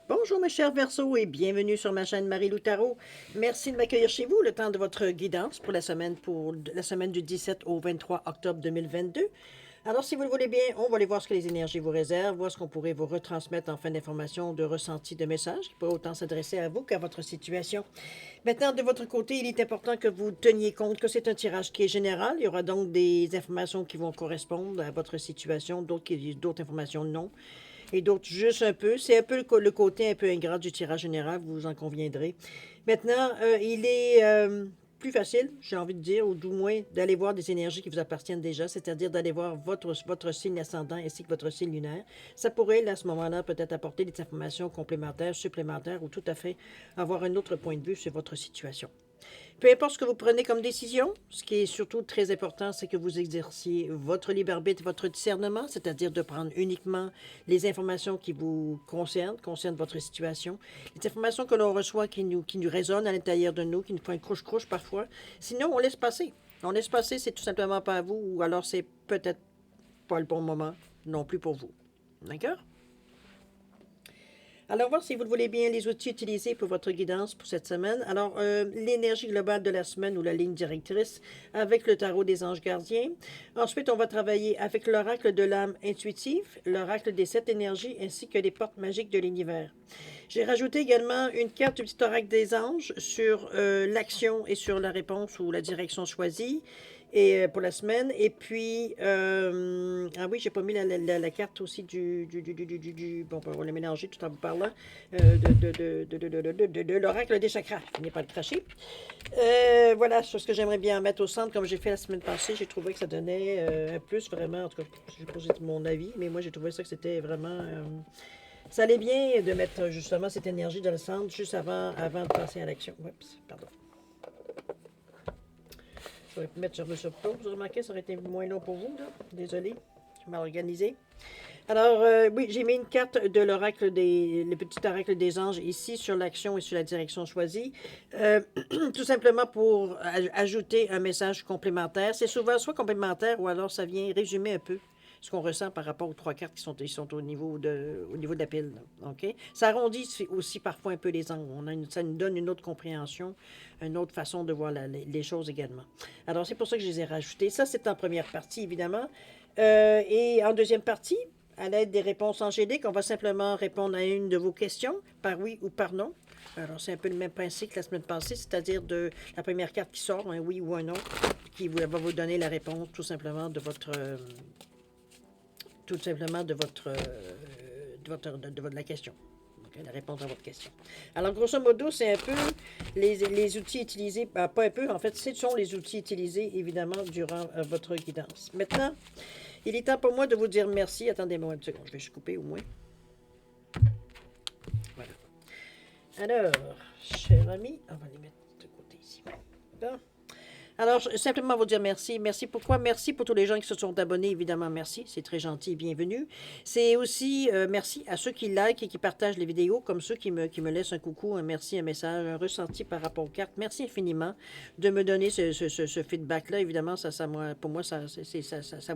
Bonjour mes chers Verseaux et bienvenue sur ma chaîne Marie-Lou Tarot. Merci de m'accueillir chez vous le temps de votre guidance pour la semaine du 17 au 23 octobre 2022. Alors si vous le voulez bien, on va aller voir ce que les énergies vous réservent, voir ce qu'on pourrait vous retransmettre en fin d'information, de ressenti, de messages qui pourraient autant s'adresser à vous qu'à votre situation. Maintenant, de votre côté, il est important que vous teniez compte que c'est un tirage qui est général. Il y aura donc des informations qui vont correspondre à votre situation, d'autres informations non et d'autres juste un peu. C'est un peu le côté un peu ingrat du tirage général, vous en conviendrez. Maintenant, il est plus facile, j'ai envie de dire, ou du moins d'aller voir des énergies qui vous appartiennent déjà, c'est-à-dire d'aller voir votre signe ascendant ainsi que votre signe lunaire. Ça pourrait, là, à ce moment-là, peut-être apporter des informations complémentaires, supplémentaires, ou tout à fait avoir un autre point de vue sur votre situation. Peu importe ce que vous prenez comme décision, ce qui est surtout très important, c'est que vous exerciez votre libre arbitre, votre discernement, c'est-à-dire de prendre uniquement les informations qui vous concernent votre situation, les informations que l'on reçoit qui nous résonnent à l'intérieur de nous, qui nous font un couche-couche parfois. Sinon, on laisse passer. On laisse passer, c'est tout simplement pas à vous, ou alors c'est peut-être pas le bon moment non plus pour vous. D'accord? Alors, voir si vous le voulez bien, les outils utilisés pour votre guidance pour cette semaine. Alors, l'énergie globale de la semaine ou la ligne directrice avec le tarot des anges gardiens. Ensuite, on va travailler avec l'oracle de l'âme intuitive, l'oracle des 7 énergies ainsi que les portes magiques de l'univers. J'ai rajouté également une carte du petit oracle des anges sur l'action et sur la réponse ou la direction choisie et pour la semaine. Et puis, ah oui, j'ai pas mis la carte aussi bon, on va la mélanger tout en vous parlant, de l'oracle des chakras. Je n'ai pas le cracher. Voilà, c'est ce que j'aimerais bien mettre au centre, comme j'ai fait la semaine passée. J'ai trouvé que ça donnait un plus vraiment, en tout cas, je vais poser mon avis, mais moi j'ai trouvé ça que c'était vraiment... ça allait bien de mettre justement cette énergie dans le centre juste avant de passer à l'action. Oups, pardon. Je vais mettre sur pause. Vous remarquez, ça aurait été moins long pour vous, là. Désolé, je mal organisé. Alors, oui, j'ai mis une carte de le petit oracle des anges ici sur l'action et sur la direction choisie. Tout simplement pour ajouter un message complémentaire. C'est souvent soit complémentaire ou alors ça vient résumer un peu ce qu'on ressent par rapport aux 3 cartes qui sont au niveau de la pile. OK? Ça arrondit aussi parfois un peu les angles. Ça nous donne une autre compréhension, une autre façon de voir les choses également. Alors, c'est pour ça que je les ai rajoutés. Ça, c'est en première partie, évidemment. Et en deuxième partie, à l'aide des réponses angéliques, on va simplement répondre à une de vos questions, par oui ou par non. Alors, c'est un peu le même principe que la semaine passée, c'est-à-dire de la première carte qui sort, un oui ou un non, qui va vous donner la réponse tout simplement de votre la question. Donc, la réponse à votre question. Alors, grosso modo, c'est un peu les outils utilisés, pas un peu, en fait, ce sont les outils utilisés, évidemment, durant votre guidance. Maintenant, il est temps pour moi de vous dire merci. Attendez-moi une seconde, je vais juste couper au moins. Voilà. Alors, cher ami, on va les mettre de côté ici. Bon. Alors, simplement vous dire merci. Merci pourquoi? Merci pour tous les gens qui se sont abonnés, évidemment, merci. C'est très gentil, bienvenue. C'est aussi merci à ceux qui like et qui partagent les vidéos, comme ceux qui me laissent un coucou, un merci, un message, un ressenti par rapport aux cartes. Merci infiniment de me donner ce feedback-là. Évidemment, pour moi, ça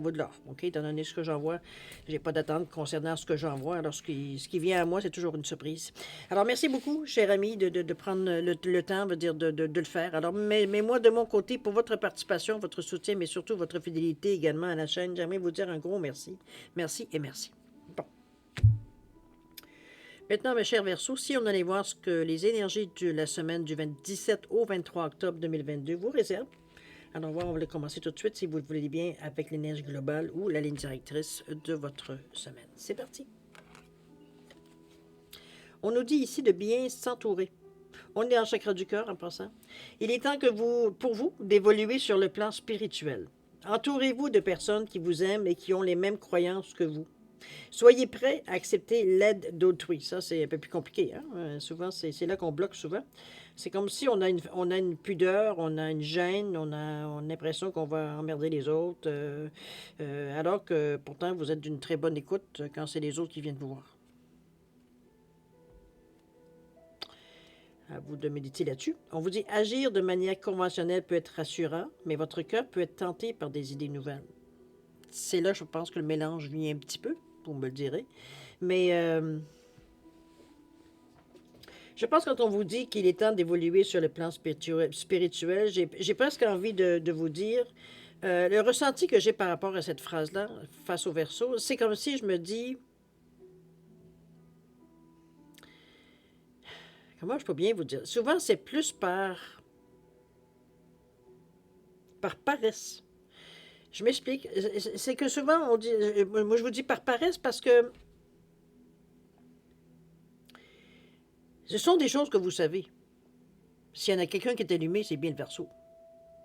vaut de l'or. OK? Étant donné ce que j'envoie, j'ai pas d'attente concernant ce que j'envoie. Alors, ce qui vient à moi, c'est toujours une surprise. Alors, merci beaucoup, cher ami, de prendre le temps, veut dire, de le faire. Alors, mais moi, de mon côté, pour votre participation, votre soutien, mais surtout votre fidélité également à la chaîne, j'aimerais vous dire un gros merci. Merci et merci. Bon. Maintenant, mes chers Verseaux, si on allait voir ce que les énergies de la semaine du 17 au 23 octobre 2022 vous réservent. Alors, on va commencer tout de suite, si vous le voulez bien, avec l'énergie globale ou la ligne directrice de votre semaine. C'est parti. On nous dit ici de bien s'entourer. On est en chakra du cœur en passant. Il est temps pour vous, d'évoluer sur le plan spirituel. Entourez-vous de personnes qui vous aiment et qui ont les mêmes croyances que vous. Soyez prêts à accepter l'aide d'autrui. Ça, c'est un peu plus compliqué. Hein? Souvent, c'est là qu'on bloque souvent. C'est comme si on a une pudeur, on a une gêne, on a l'impression qu'on va emmerder les autres, alors que pourtant, vous êtes d'une très bonne écoute quand c'est les autres qui viennent vous voir. À vous de méditer là-dessus. On vous dit agir de manière conventionnelle peut être rassurant, mais votre cœur peut être tenté par des idées nouvelles. C'est là, je pense, que le mélange vient un petit peu, vous me le direz. Mais Je pense que quand on vous dit qu'il est temps d'évoluer sur le plan spirituel, j'ai presque envie de vous dire, le ressenti que j'ai par rapport à cette phrase-là, face au verso, c'est comme si je me dis, comment je peux bien vous dire, souvent c'est plus par paresse. Je m'explique, c'est que souvent on dit, moi je vous dis par paresse parce que ce sont des choses que vous savez. S'il y en a quelqu'un qui est allumé, c'est bien le verso.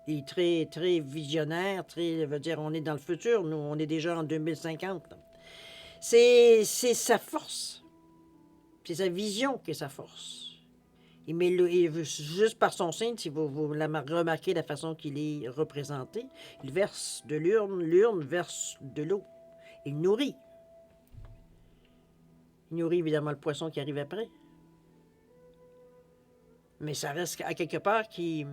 Il est très, très visionnaire, très, veut dire, on est dans le futur, nous, on est déjà en 2050. C'est sa force. C'est sa vision qui est sa force. Juste par son signe, si vous remarquez la façon qu'il est représenté, il verse de l'urne verse de l'eau. Il nourrit. Il nourrit évidemment le poisson qui arrive après. Mais ça reste à quelque part qui...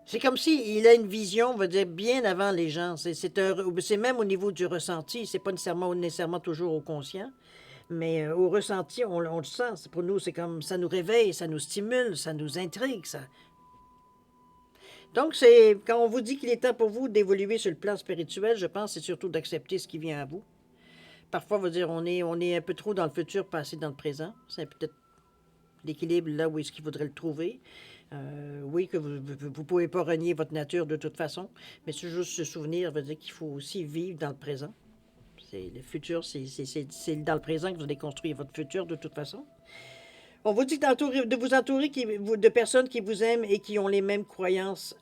C'est comme s'il a une vision, on va dire, bien avant les gens. C'est même au niveau du ressenti. C'est pas nécessairement toujours au conscient, mais au ressenti, on le sent. Pour nous, c'est comme ça nous réveille, ça nous stimule, ça nous intrigue. Ça. Donc, c'est quand on vous dit qu'il est temps pour vous d'évoluer sur le plan spirituel, je pense que c'est surtout d'accepter ce qui vient à vous. Parfois, on va dire, on est un peu trop dans le futur, pas assez dans le présent. C'est peut-être l'équilibre là où est-ce qu'il faudrait le trouver. Oui, que vous ne pouvez pas renier votre nature de toute façon, mais c'est juste se souvenir, veut dire qu'il faut aussi vivre dans le présent. Le futur, c'est dans le présent que vous allez construire votre futur de toute façon. On vous dit de vous entourer de personnes qui vous aiment et qui ont les mêmes croyances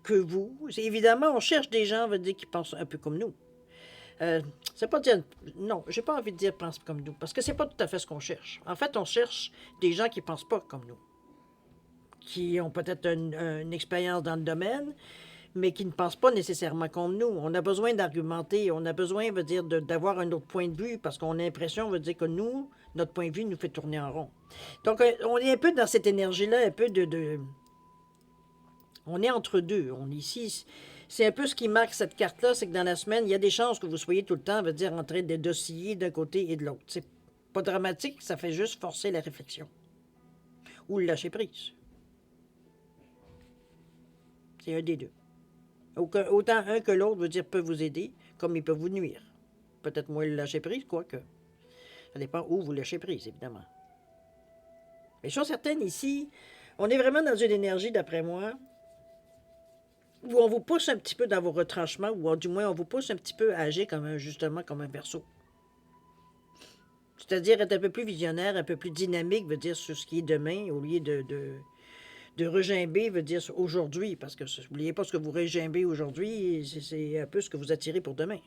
que vous. Évidemment, on cherche des gens, veut dire, qui pensent un peu comme nous. C'est pas dire... Non, j'ai pas envie de dire pense comme nous, parce que c'est pas tout à fait ce qu'on cherche. En fait, on cherche des gens qui pensent pas comme nous, qui ont peut-être une expérience dans le domaine, mais qui ne pensent pas nécessairement comme nous. On a besoin d'argumenter, on a besoin, veut dire, d'avoir un autre point de vue, parce qu'on a l'impression, veut dire que nous, notre point de vue nous fait tourner en rond. Donc, on est un peu dans cette énergie-là, un peu on est entre deux. On est ici. C'est un peu ce qui marque cette carte-là, c'est que dans la semaine, il y a des chances que vous soyez tout le temps, veut dire, en train d'osciller d'un côté et de l'autre. C'est pas dramatique, ça fait juste forcer la réflexion. Ou le lâcher prise. C'est un des deux. Autant un que l'autre, veut dire, peut vous aider, comme il peut vous nuire. Peut-être moins le lâcher prise, quoique. Ça dépend où vous lâchez prise, évidemment. Mais chose certaine, ici, on est vraiment dans une énergie, d'après moi, où on vous pousse un petit peu dans vos retranchements, ou du moins on vous pousse un petit peu à agir justement comme un verso. C'est-à-dire être un peu plus visionnaire, un peu plus dynamique, veut dire sur ce qui est demain, au lieu de regimber, veut dire aujourd'hui, parce que n'oubliez pas ce que vous regimbez aujourd'hui, c'est un peu ce que vous attirez pour demain.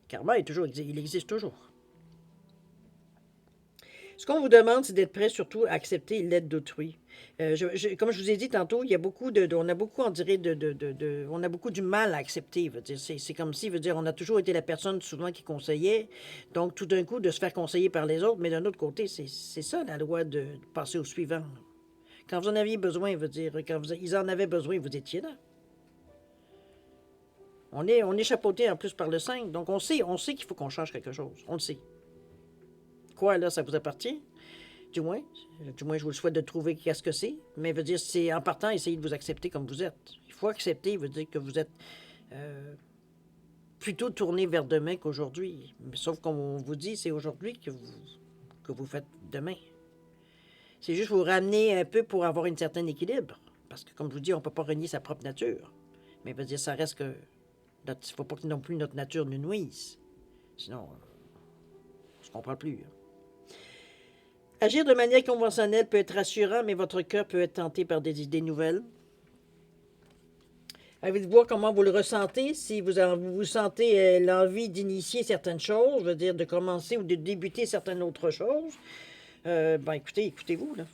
Karma il existe toujours. Ce qu'on vous demande, c'est d'être prêt surtout à accepter l'aide d'autrui. Comme je vous ai dit tantôt, il y a beaucoup on a beaucoup, on dirait, on a beaucoup du mal à accepter. C'est comme si, veut dire, on a toujours été la personne souvent qui conseillait. Donc, tout d'un coup, de se faire conseiller par les autres, mais d'un autre côté, c'est ça la loi de passer au suivant. Quand vous en aviez besoin, veut dire, quand ils en avaient besoin, vous étiez là. On est chapeauté en plus par le 5, donc on sait qu'il faut qu'on change quelque chose. On le sait. Quoi, là, ça vous appartient? Du moins, je vous le souhaite de trouver qu'est-ce que c'est. Mais veut dire, c'est en partant, essayez de vous accepter comme vous êtes. Il faut accepter, veut dire que vous êtes plutôt tourné vers demain qu'aujourd'hui. Sauf comme on vous dit, c'est aujourd'hui que vous faites demain. C'est juste vous ramener un peu pour avoir un certain équilibre. Parce que, comme je vous dis, on ne peut pas renier sa propre nature. Mais veut dire, ça reste que... Il ne faut pas que non plus notre nature nous nuise. Sinon, on ne se comprend plus. Agir de manière conventionnelle peut être rassurant, mais votre cœur peut être tenté par des idées nouvelles. Avez-vous voir comment vous le ressentez, si vous sentez l'envie d'initier certaines choses, je veux dire de commencer ou de débuter certaines autres choses, écoutez-vous, là.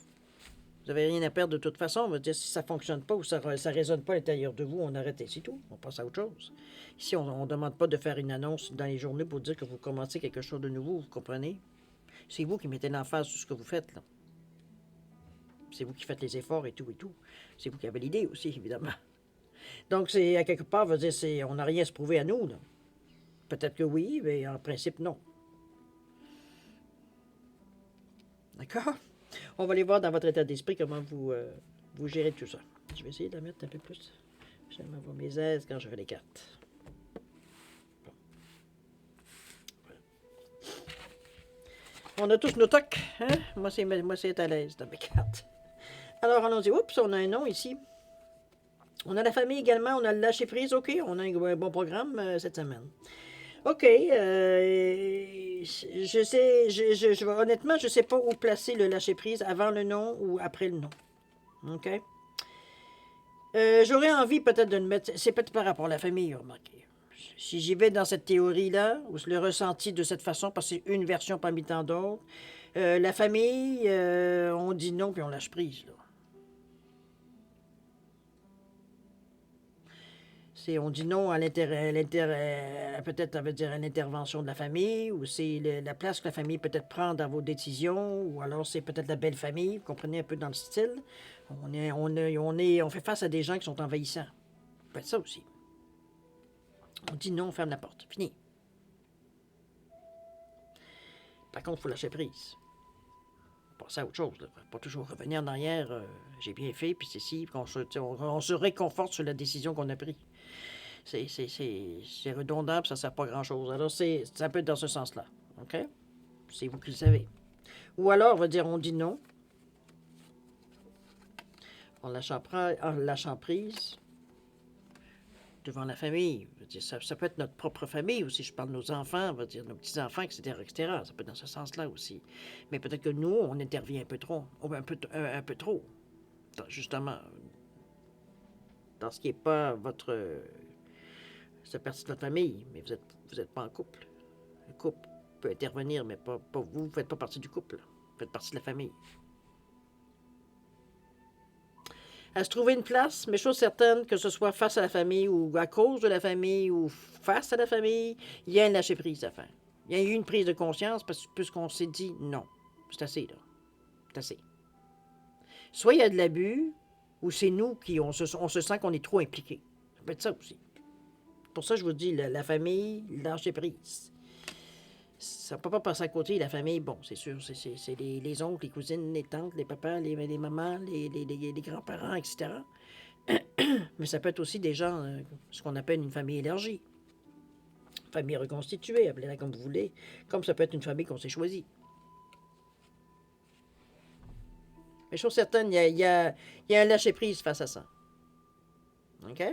Vous n'avez rien à perdre de toute façon. On va dire si ça ne fonctionne pas ou ça ne résonne pas à l'intérieur de vous, on arrête et c'est tout. On passe à autre chose. Ici, on ne demande pas de faire une annonce dans les journaux pour dire que vous commencez quelque chose de nouveau, vous comprenez? C'est vous qui mettez l'emphase sur ce que vous faites, là. C'est vous qui faites les efforts et tout et tout. C'est vous qui avez l'idée aussi, évidemment. Donc, c'est à quelque part, on n'a rien à se prouver à nous, là. Peut-être que oui, mais en principe, non. D'accord? On va aller voir dans votre état d'esprit comment vous gérez tout ça. Je vais essayer de la mettre un peu plus. J'aime avoir mes aises quand je fais les cartes. On a tous nos tocs, hein? Moi, c'est à l'aise dans mes cartes. Alors, allons-y. Oups, on a un nom ici. On a la famille également, on a le lâcher prise. OK, on a un bon programme cette semaine. OK, je sais, honnêtement, je ne sais pas où placer le lâcher prise, avant le nom ou après le nom. OK? J'aurais envie peut-être de le mettre, c'est peut-être par rapport à la famille, remarquez. Si j'y vais dans cette théorie-là, ou le ressenti de cette façon, parce que c'est une version parmi tant d'autres, la famille, on dit non puis on lâche prise, là. On dit non à peut-être, ça veut dire à l'intervention de la famille, ou c'est la place que la famille peut-être prend dans vos décisions, ou alors c'est peut-être la belle famille, vous comprenez un peu dans le style. On fait face à des gens qui sont envahissants. Ça peut être ça aussi. On dit non, on ferme la porte. Fini. Par contre, il faut lâcher prise. Passer à autre chose. Là. Pas toujours revenir en arrière. J'ai bien fait, puis c'est si. On se réconforte sur la décision qu'on a prise. C'est redondant, puis ça ne sert pas à grand-chose. Alors, ça peut être dans ce sens-là. OK? C'est vous qui le savez. Ou alors, on va dire, on dit non. En lâchant prise devant la famille. Dire, ça peut être notre propre famille aussi. Je parle de nos enfants, on va dire nos petits-enfants, etc., etc. Ça peut être dans ce sens-là aussi. Mais peut-être que nous, on intervient un peu trop. Un peu trop. Justement, dans ce qui n'est pas c'est partie de votre famille, mais vous êtes pas en couple. Le couple peut intervenir, mais pas vous. Vous ne faites pas partie du couple. Vous faites partie de la famille. À se trouver une place, mais chose certaine, que ce soit face à la famille ou à cause de la famille ou face à la famille, il y a un lâcher-prise à faire. Il y a eu une prise de conscience puisqu'on s'est dit non. C'est assez, là. C'est assez. Soit il y a de l'abus, ou c'est nous qui on se sent qu'on est trop impliqué. Ça peut être ça aussi. Pour ça, je vous dis, la famille, lâcher prise. Ça ne peut pas passer à côté. La famille, bon, c'est sûr, c'est les oncles, les cousines, les tantes, les papas, les mamans, les grands-parents, etc. Mais ça peut être aussi des gens, ce qu'on appelle une famille élargie. Famille reconstituée, appelez-la comme vous voulez. Comme ça peut être une famille qu'on s'est choisie. Mais chose certaine, il y a un lâcher-prise face à ça. OK?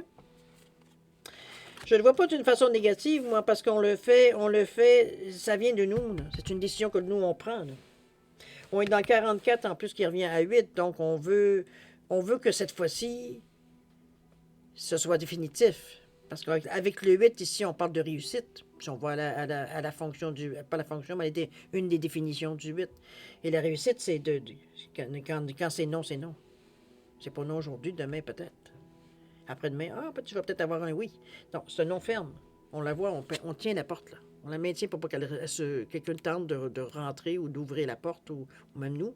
Je ne le vois pas d'une façon négative, moi, parce qu'on le fait, ça vient de nous. C'est une décision que nous, on prend. Là. On est dans le 44, en plus, qui revient à 8, donc on veut que cette fois-ci, ce soit définitif. Parce qu'avec le 8, ici, on parle de réussite. Si on voit à la fonction du... Pas la fonction, mais une des définitions du 8. Et la réussite, c'est quand c'est non, c'est non. C'est pas non aujourd'hui, demain peut-être. Après-demain, tu vas peut-être avoir un oui. Non, c'est un non ferme. On la voit, on tient la porte là. On la maintient pour pas quelqu'un tente de rentrer ou d'ouvrir la porte, ou même nous,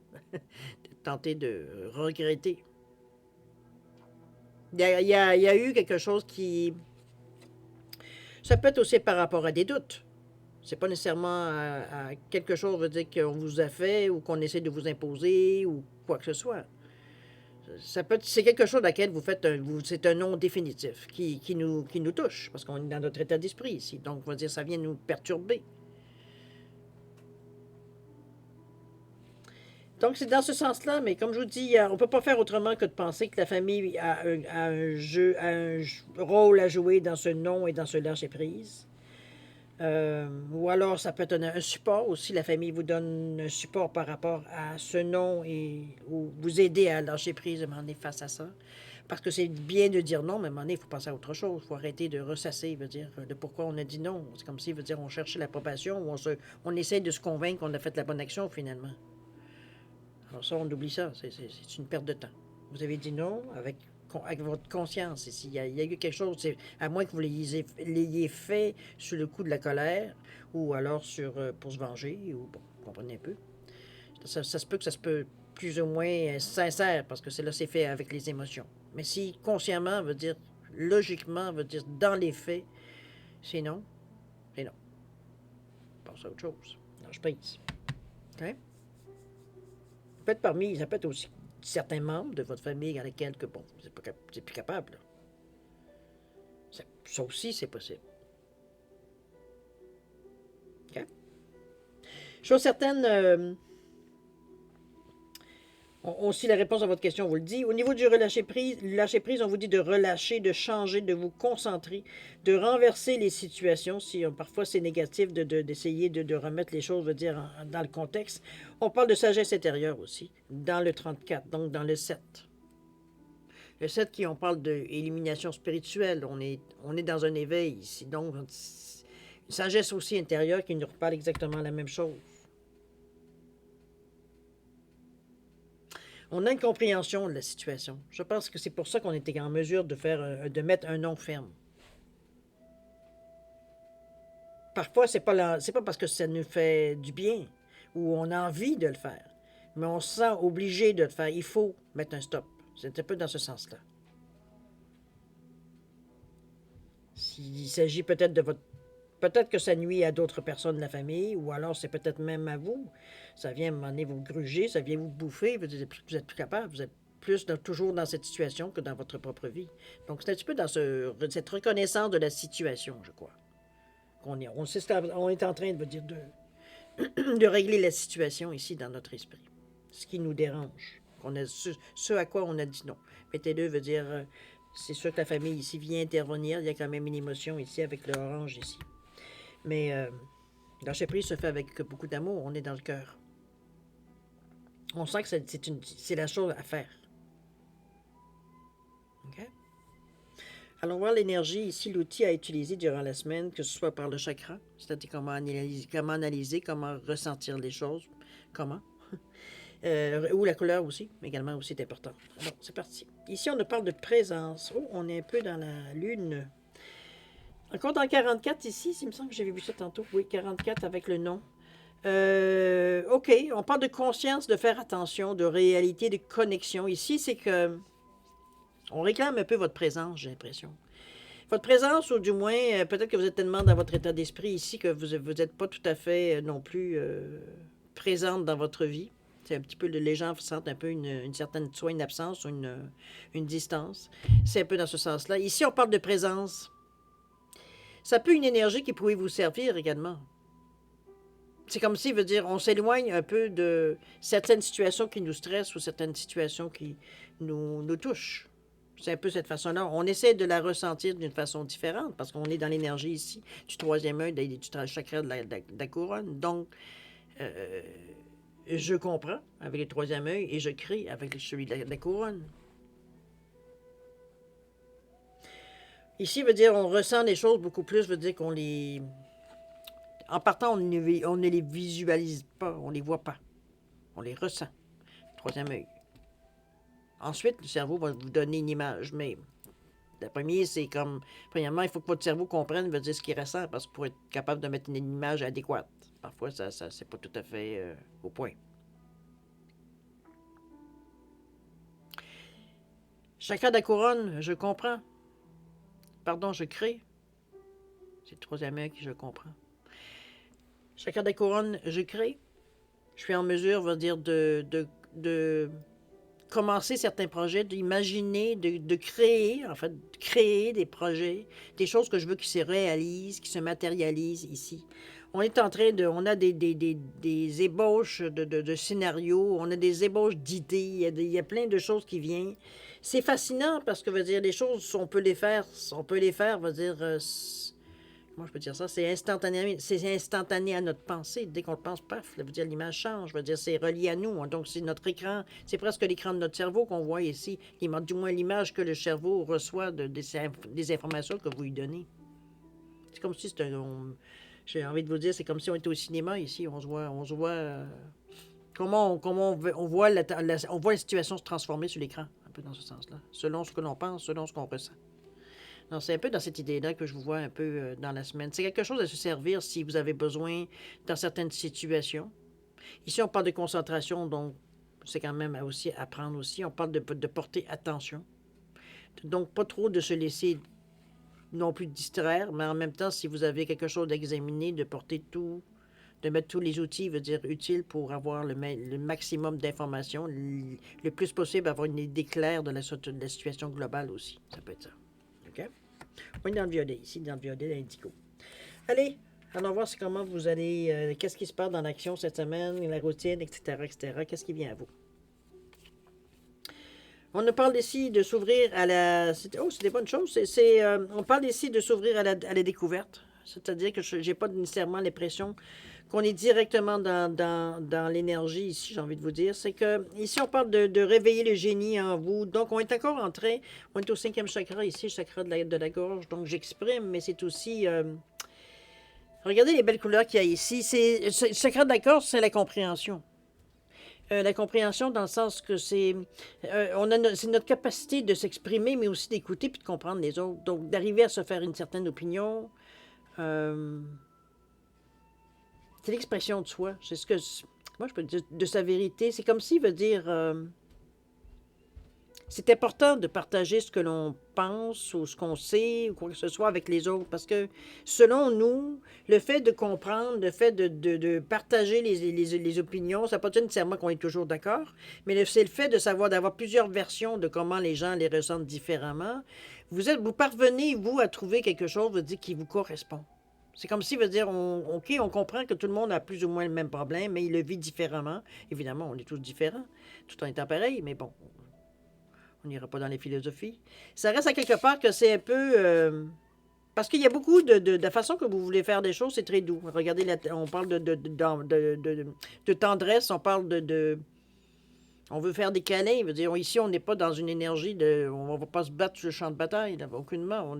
tenter de regretter. Il y a eu quelque chose qui... Ça peut être aussi par rapport à des doutes. C'est pas nécessairement à quelque chose, veut dire qu'on vous a fait ou qu'on essaie de vous imposer ou quoi que ce soit. C'est quelque chose à laquelle vous faites c'est un non définitif qui nous touche, parce qu'on est dans notre état d'esprit ici. Donc, on va dire ça vient nous perturber. Donc, c'est dans ce sens-là, mais comme je vous dis, on ne peut pas faire autrement que de penser que la famille a un rôle à jouer dans ce non et dans ce lâcher-prise. Ou alors, ça peut être un support aussi. La famille vous donne un support par rapport à ce non ou vous aider à lâcher prise à un moment donné face à ça. Parce que c'est bien de dire non, mais à un moment donné, il faut passer à autre chose. Il faut arrêter de ressasser, veut dire, de pourquoi on a dit non. C'est comme si, veut dire, on cherchait l'approbation ou on essaie de se convaincre qu'on a fait la bonne action finalement. Alors ça, on oublie ça. C'est une perte de temps. Vous avez dit non avec votre conscience ici. Il y a eu quelque chose, à moins que vous l'ayez fait sur le coup de la colère ou alors pour se venger, ou bon, vous comprenez un peu. Ça se peut que ça se peut plus ou moins sincère, parce que c'est fait avec les émotions. Mais si consciemment veut dire, logiquement veut dire dans les faits, c'est non, c'est non. Passe à autre chose. Non, je prise. OK? Peut-être parmi, ça peut être aussi certains membres de votre famille à lesquels que, bon, vous n'êtes plus capable. Là. Ça aussi, c'est possible. OK? Chose certaine, aussi la réponse à votre question, on vous le dit. Au niveau du lâcher prise, on vous dit de relâcher, de changer, de vous concentrer, de renverser les situations. Si parfois c'est négatif d'essayer de remettre les choses, veut dire, dans le contexte. On parle de sagesse intérieure aussi, dans le 34, donc dans le 7. Le 7 qui on parle d'élimination spirituelle, on est dans un éveil ici, donc une sagesse aussi intérieure qui nous reparle exactement la même chose. On a une compréhension de la situation. Je pense que c'est pour ça qu'on était en mesure de mettre un nom ferme. Parfois, c'est pas parce que ça nous fait du bien ou on a envie de le faire, mais on se sent obligé de le faire. Il faut mettre un stop. C'est un peu dans ce sens-là. S'il s'agit peut-être de votre... Peut-être que ça nuit à d'autres personnes de la famille, ou alors c'est peut-être même à vous. Ça vient m'amener vous gruger, ça vient vous bouffer, vous êtes plus capable, vous êtes plus toujours dans cette situation que dans votre propre vie. Donc c'est un petit peu dans cette reconnaissance de la situation, je crois. On est en train de régler la situation ici dans notre esprit. Ce qui nous dérange. Ce à quoi on a dit non. Mettez-le veut dire, c'est sûr que la famille ici vient intervenir, il y a quand même une émotion ici avec le orange ici. Mais lâcher prise se fait avec beaucoup d'amour, on est dans le cœur. On sent que c'est la chose à faire. OK? Allons voir l'énergie ici, l'outil à utiliser durant la semaine, que ce soit par le chakra, c'est-à-dire comment analyser, comment ressentir les choses, comment. Ou la couleur aussi, également aussi est important. Alors, c'est parti. Ici, on nous parle de présence. Oh, on est un peu dans la lune. Encore dans 44 ici, il me semble que j'avais vu ça tantôt. Oui, 44 avec le nom. OK, on parle de conscience, de faire attention, de réalité, de connexion. Ici, c'est que on réclame un peu votre présence, j'ai l'impression. Votre présence, ou du moins, peut-être que vous êtes tellement dans votre état d'esprit ici que vous n'êtes pas tout à fait non plus présente dans votre vie. C'est un petit peu, les gens sentent un peu une certaine, soit une absence ou une distance. C'est un peu dans ce sens-là. Ici, on parle de présence. Ça peut être une énergie qui pourrait vous servir également. C'est comme si, veut dire, on s'éloigne un peu de certaines situations qui nous stressent ou certaines situations qui nous touchent. C'est un peu cette façon-là. On essaie de la ressentir d'une façon différente parce qu'on est dans l'énergie ici du troisième œil, du chakra de la couronne. Donc, je comprends avec le troisième œil et je crée avec celui de la couronne. Ici, veut dire on ressent les choses beaucoup plus, veut dire qu'on les... En partant, on ne les visualise pas, on ne les voit pas. On les ressent. Troisième œil. Ensuite, le cerveau va vous donner une image, mais la première, c'est comme... Premièrement, il faut que votre cerveau comprenne, veut dire ce qu'il ressent, parce que pour être capable de mettre une image adéquate. Parfois, ça c'est pas tout à fait au point. Chakra de la couronne, je comprends. Pardon, je crée. C'est le troisième œil que je comprends. Chacun des couronnes, je crée. Je suis en mesure, on va dire, de commencer certains projets, d'imaginer, de créer, en fait, de créer des projets, des choses que je veux qui se réalisent, qui se matérialisent ici. On est en train de... On a des ébauches de scénarios, on a des ébauches d'idées, il y a plein de choses qui viennent. C'est fascinant parce que, veut dire, les choses, on peut les faire, veut dire... Comment je peux dire ça? C'est instantané à notre pensée. Dès qu'on le pense, paf, ça veut dire l'image change. Veut dire c'est relié à nous. Donc c'est notre écran, c'est presque l'écran de notre cerveau qu'on voit ici. Qui montre du moins l'image que le cerveau reçoit des informations que vous lui donnez. C'est comme si j'ai envie de vous dire, c'est comme si on était au cinéma ici. On se voit comment on voit on voit la situation se transformer sur l'écran, un peu dans ce sens-là, selon ce que l'on pense, selon ce qu'on ressent. Non, c'est un peu dans cette idée-là que je vous vois un peu dans la semaine. C'est quelque chose à se servir si vous avez besoin dans certaines situations. Ici, on parle de concentration, donc c'est quand même aussi à apprendre aussi. On parle de porter attention. Donc, pas trop de se laisser non plus distraire, mais en même temps, si vous avez quelque chose d'examiner, de porter tout de mettre tous les outils, veut dire, utiles pour avoir le maximum d'informations, le plus possible, avoir une idée claire de la situation globale aussi. Ça peut être ça. OK? On est dans le violet, ici, dans le violet, l'indigo. Allez, allons voir comment vous allez, qu'est-ce qui se passe dans l'action cette semaine, la routine, etc., etc. Qu'est-ce qui vient à vous? On nous parle ici de s'ouvrir à la... Oh, c'est des bonnes choses. On parle ici de s'ouvrir à la découverte. C'est-à-dire que je n'ai pas nécessairement l'impression qu'on est directement dans l'énergie ici, j'ai envie de vous dire. C'est que ici, on parle de réveiller le génie en vous. Donc, on est encore on est au 5e chakra ici, le chakra de la gorge. Donc, j'exprime, mais c'est aussi... regardez les belles couleurs qu'il y a ici. Le chakra de la gorge, c'est la compréhension. La compréhension dans le sens que c'est notre capacité de s'exprimer, mais aussi d'écouter puis de comprendre les autres. Donc, d'arriver à se faire une certaine opinion. C'est l'expression de soi. C'est ce que moi, je peux dire de sa vérité. C'est comme s'il veut dire... c'est important de partager ce que l'on pense ou ce qu'on sait ou quoi que ce soit avec les autres parce que, selon nous, le fait de comprendre, le fait de partager les opinions, ça ne veut pas dire nécessairement qu'on est toujours d'accord, mais c'est le fait de savoir, d'avoir plusieurs versions de comment les gens les ressentent différemment. Vous parvenez, vous, à trouver quelque chose, veut dire, qui vous correspond. C'est comme si, veut dire, OK, on comprend que tout le monde a plus ou moins le même problème, mais il le vit différemment. Évidemment, on est tous différents, tout en étant pareil, mais bon, on n'ira pas dans les philosophies. Ça reste à quelque part que c'est un peu... parce qu'il y a beaucoup de la façon que vous voulez faire des choses, c'est très doux. Regardez, on parle de tendresse, on parle on veut faire des câlins. Je veux dire, ici, on n'est pas dans une énergie de... On ne va pas se battre sur le champ de bataille, là, aucunement.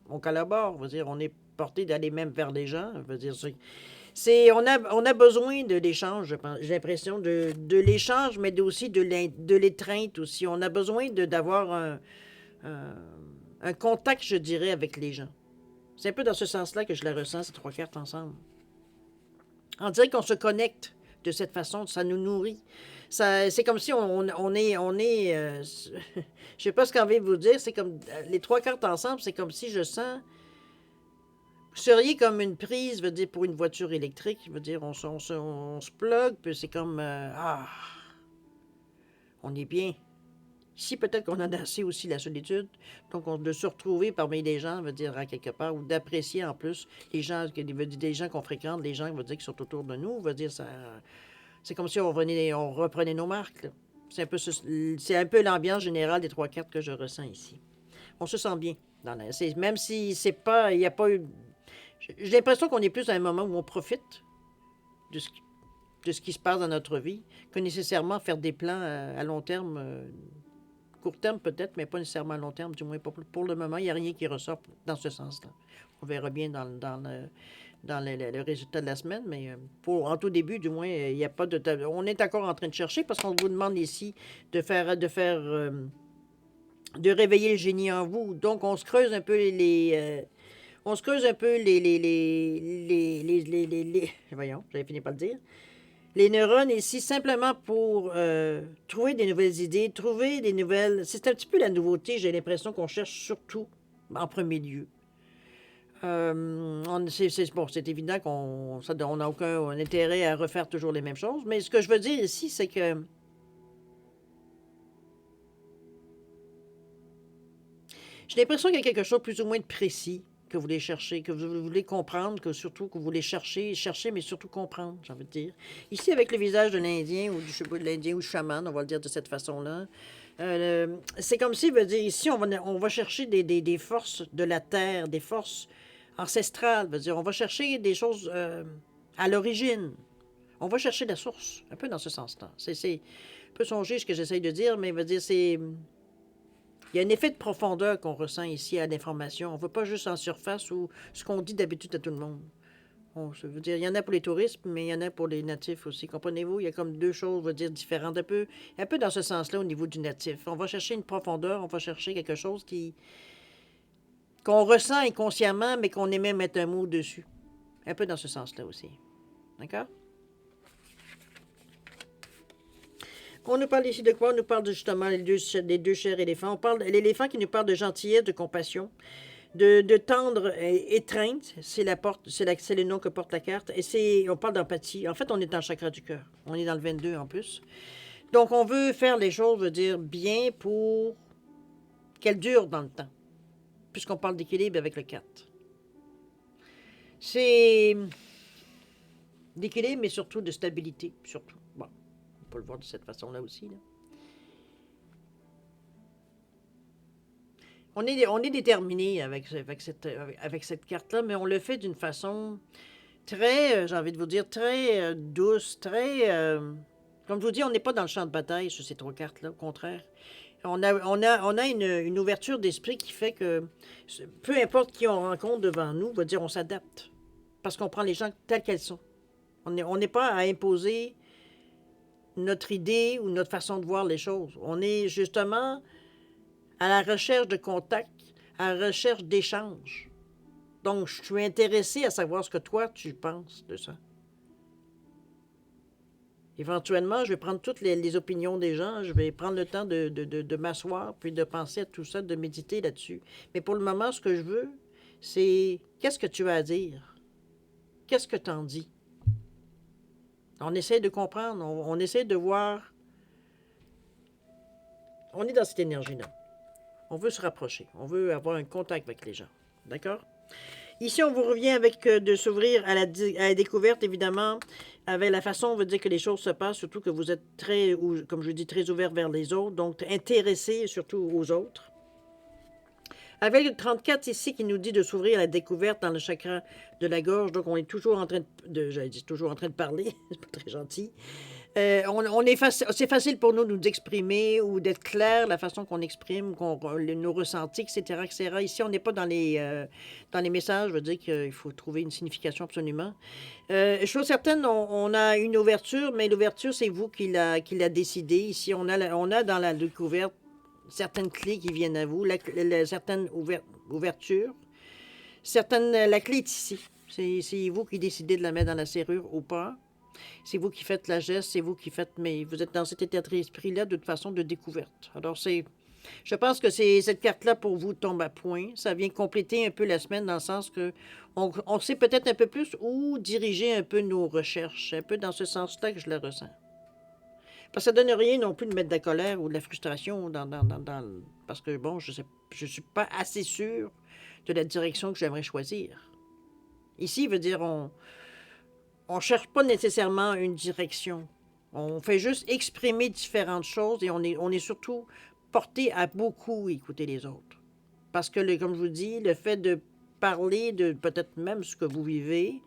On collabore, je veux dire, on est porté d'aller même vers les gens. Je veux dire, on a besoin de l'échange, je pense. J'ai l'impression de l'échange, mais aussi de l'étreinte aussi. On a besoin d'avoir un contact, je dirais, avec les gens. C'est un peu dans ce sens-là que je la ressens, ces trois cartes ensemble. On dirait qu'on se connecte de cette façon, ça nous nourrit. C'est comme si on est je sais pas ce qu'on veut vous dire, c'est comme les trois cartes ensemble, c'est comme si je sens... Vous seriez comme une prise, veut dire, pour une voiture électrique. Veut dire, on se plug, puis c'est comme... on est bien. Ici, peut-être qu'on a assez aussi la solitude. Donc, de se retrouver parmi les gens, veut dire, à quelque part, ou d'apprécier en plus les gens, des gens qu'on fréquente, les gens, veut dire, qui sont autour de nous. Veut dire, ça... C'est comme si on reprenait nos marques, là. C'est un peu l'ambiance générale des trois cartes que je ressens ici. On se sent bien. Même si c'est pas... Il n'y a pas eu... J'ai l'impression qu'on est plus à un moment où on profite de ce qui se passe dans notre vie que nécessairement faire des plans à long terme, court terme peut-être, mais pas nécessairement à long terme, du moins pas pour le moment. Il n'y a rien qui ressort dans ce sens-là. On verra bien dans le résultat de la semaine, mais en tout début, du moins, il n'y a pas de... On est encore en train de chercher parce qu'on vous demande ici de réveiller le génie en vous. Donc, on se creuse un peu on se creuse un peu voyons, j'avais fini par le dire. Les neurones ici, simplement pour trouver des nouvelles idées, trouver des nouvelles... C'est un petit peu la nouveauté, j'ai l'impression qu'on cherche surtout en premier lieu. C'est évident qu'on n'a aucun intérêt à refaire toujours les mêmes choses, mais ce que je veux dire ici, c'est que... J'ai l'impression qu'il y a quelque chose de plus ou moins de précis que vous voulez chercher, que vous voulez comprendre, que surtout que vous voulez chercher, mais surtout comprendre, j'ai envie de dire. Ici, avec le visage de l'Indien, ou de l'Indien ou chaman, on va le dire de cette façon-là, c'est comme si, veut dire, ici, on va chercher des forces de la terre, des forces ancestrales, veut dire, on va chercher des choses à l'origine. On va chercher la source, un peu dans ce sens-là. C'est un peu songer ce que j'essaye de dire, mais veut dire, c'est... Il y a un effet de profondeur qu'on ressent ici à l'information. On ne va pas juste en surface ou ce qu'on dit d'habitude à tout le monde. Je veux dire, il y en a pour les touristes, mais il y en a pour les natifs aussi. Comprenez-vous? Il y a comme deux choses, je veux dire, différentes. Un peu dans ce sens-là au niveau du natif. On va chercher une profondeur, on va chercher quelque chose qu'on ressent inconsciemment, mais qu'on aimait mettre un mot dessus. Un peu dans ce sens-là aussi. D'accord? On nous parle ici de quoi? On nous parle justement des deux chers éléphants. On parle de l'éléphant qui nous parle de gentillesse, de compassion, de tendre étreinte, c'est la porte, c'est le nom que porte la carte. Et on parle d'empathie. En fait, on est dans le chakra du cœur. On est dans le 22 en plus. Donc, on veut faire les choses, veut dire bien pour qu'elles durent dans le temps, puisqu'on parle d'équilibre avec le 4. C'est d'équilibre, mais surtout de stabilité, surtout. Bon, on peut le voir de cette façon-là aussi, là. On est déterminé avec cette carte-là, mais on le fait d'une façon très, j'ai envie de vous dire, très douce, très... comme je vous dis, on n'est pas dans le champ de bataille sur ces trois cartes-là, au contraire. On a une ouverture d'esprit qui fait que peu importe qui on rencontre devant nous, on va dire on s'adapte. Parce qu'on prend les gens tels qu'elles sont. On n'est pas à imposer notre idée ou notre façon de voir les choses. On est justement à la recherche de contact, à la recherche d'échanges. Donc, je suis intéressé à savoir ce que toi, tu penses de ça. Éventuellement, je vais prendre toutes les opinions des gens, je vais prendre le temps de m'asseoir, puis de penser à tout ça, de méditer là-dessus. Mais pour le moment, ce que je veux, c'est qu'est-ce que tu as à dire? Qu'est-ce que tu en dis? On essaie de comprendre, on essaie de voir. On est dans cette énergie-là. On veut se rapprocher, on veut avoir un contact avec les gens. D'accord? Ici, on vous revient avec de s'ouvrir à la découverte, évidemment, avec la façon, on veut dire que les choses se passent, surtout que vous êtes très, comme je dis, très ouvert vers les autres, donc intéressé surtout aux autres. Avec le 34 ici qui nous dit de s'ouvrir à la découverte dans le chakra de la gorge, donc on est toujours en train j'allais dire toujours en train de parler, c'est pas très gentil. C'est facile pour nous d'exprimer ou d'être clair la façon qu'on exprime, nos ressentis, etc., etc. Ici, on n'est pas dans les messages, je veux dire qu'il faut trouver une signification absolument. Chose certaine, on a une ouverture, mais l'ouverture, c'est vous qui l'a décidé. Ici, on a dans la découverte certaines clés qui viennent à vous, certaines ouvertures. La clé est ici. C'est vous qui décidez de la mettre dans la serrure ou pas. C'est vous qui faites la geste, c'est vous qui faites, mais vous êtes dans cet état d'esprit-là de toute façon de découverte. Alors, je pense que cette carte-là pour vous tombe à point. Ça vient compléter un peu la semaine dans le sens que on sait peut-être un peu plus où diriger un peu nos recherches. Un peu dans ce sens-là que je le ressens. Parce que ça donne rien non plus de mettre de la colère ou de la frustration parce que, bon, je suis pas assez sûr de la direction que j'aimerais choisir. Ici, il veut dire, on cherche pas nécessairement une direction. On fait juste exprimer différentes choses et on est surtout porté à beaucoup écouter les autres. Parce que, comme je vous dis, le fait de parler de peut-être même ce que vous vivez,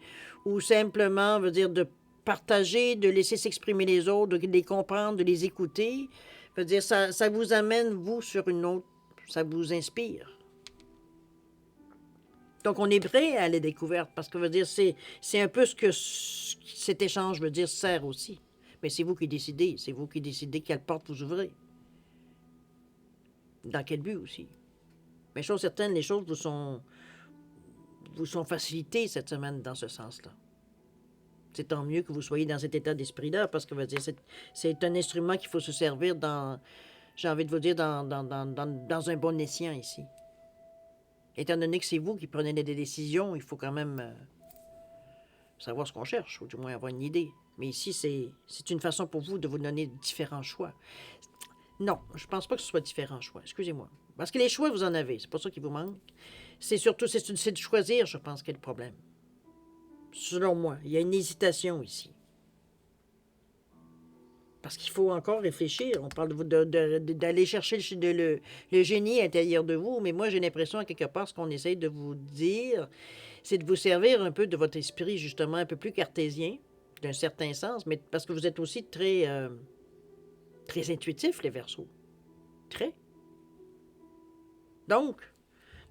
ou simplement, veut dire, de partager, de laisser s'exprimer les autres, de les comprendre, de les écouter, veut dire, ça vous amène, vous, sur une autre, ça vous inspire. Donc, on est prêt à la découverte parce que, veut dire, c'est un peu ce que cet échange, veut dire, sert aussi. Mais c'est vous qui décidez. C'est vous qui décidez quelle porte vous ouvrez. Dans quel but aussi. Mais chose certaine, les choses vous sont facilitées cette semaine dans ce sens-là. C'est tant mieux que vous soyez dans cet état d'esprit-là parce que, veut dire, c'est un instrument qu'il faut se servir j'ai envie de vous dire, dans un bon escient ici. Étant donné que c'est vous qui prenez des décisions, il faut quand même savoir ce qu'on cherche, ou du moins avoir une idée. Mais ici, c'est une façon pour vous de vous donner différents choix. Non, je pense pas que ce soit différents choix, excusez-moi. Parce que les choix, vous en avez, c'est pas ça qui vous manque. C'est surtout, c'est de choisir, je pense, qui est le problème. Selon moi, il y a une hésitation ici. Parce qu'il faut encore réfléchir. On parle d'aller chercher le génie intérieur de vous, mais moi, j'ai l'impression, à quelque part, ce qu'on essaye de vous dire, c'est de vous servir un peu de votre esprit, justement, un peu plus cartésien, d'un certain sens, mais parce que vous êtes aussi très, très intuitif, les Verseaux. Très. Donc,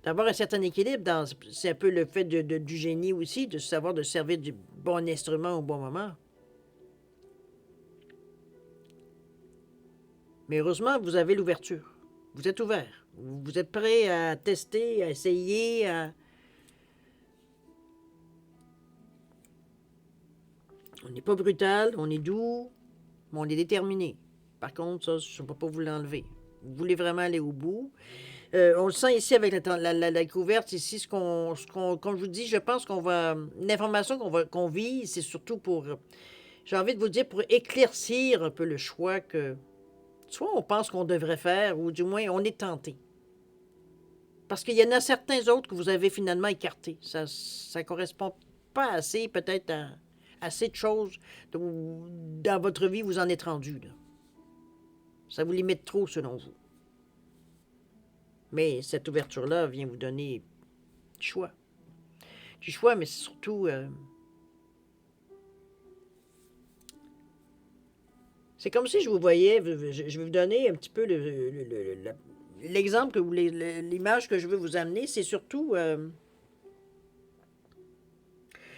d'avoir un certain équilibre, c'est un peu le fait du génie aussi, de savoir de servir du bon instrument au bon moment. Mais heureusement, vous avez l'ouverture. Vous êtes ouvert. Vous êtes prêt à tester, à essayer, On n'est pas brutal, on est doux, mais on est déterminé. Par contre, ça, je ne peux pas vous l'enlever. Vous voulez vraiment aller au bout. On le sent ici avec la couverte, ici, comme je vous dis, je pense qu'on va, l'information qu'on vise, c'est surtout pour, j'ai envie de vous dire, pour éclaircir un peu le choix que, soit on pense qu'on devrait faire, ou du moins on est tenté. Parce qu'il y en a certains autres que vous avez finalement écartés. Ça correspond pas assez, peut-être, à assez de choses dans votre vie, vous en êtes rendu, là. Ça vous limite trop, selon vous. Mais cette ouverture-là vient vous donner du choix. Du choix, mais c'est surtout... c'est comme si je vous voyais, je vais vous donner un petit peu l'exemple, l'image que je veux vous amener, c'est surtout... vous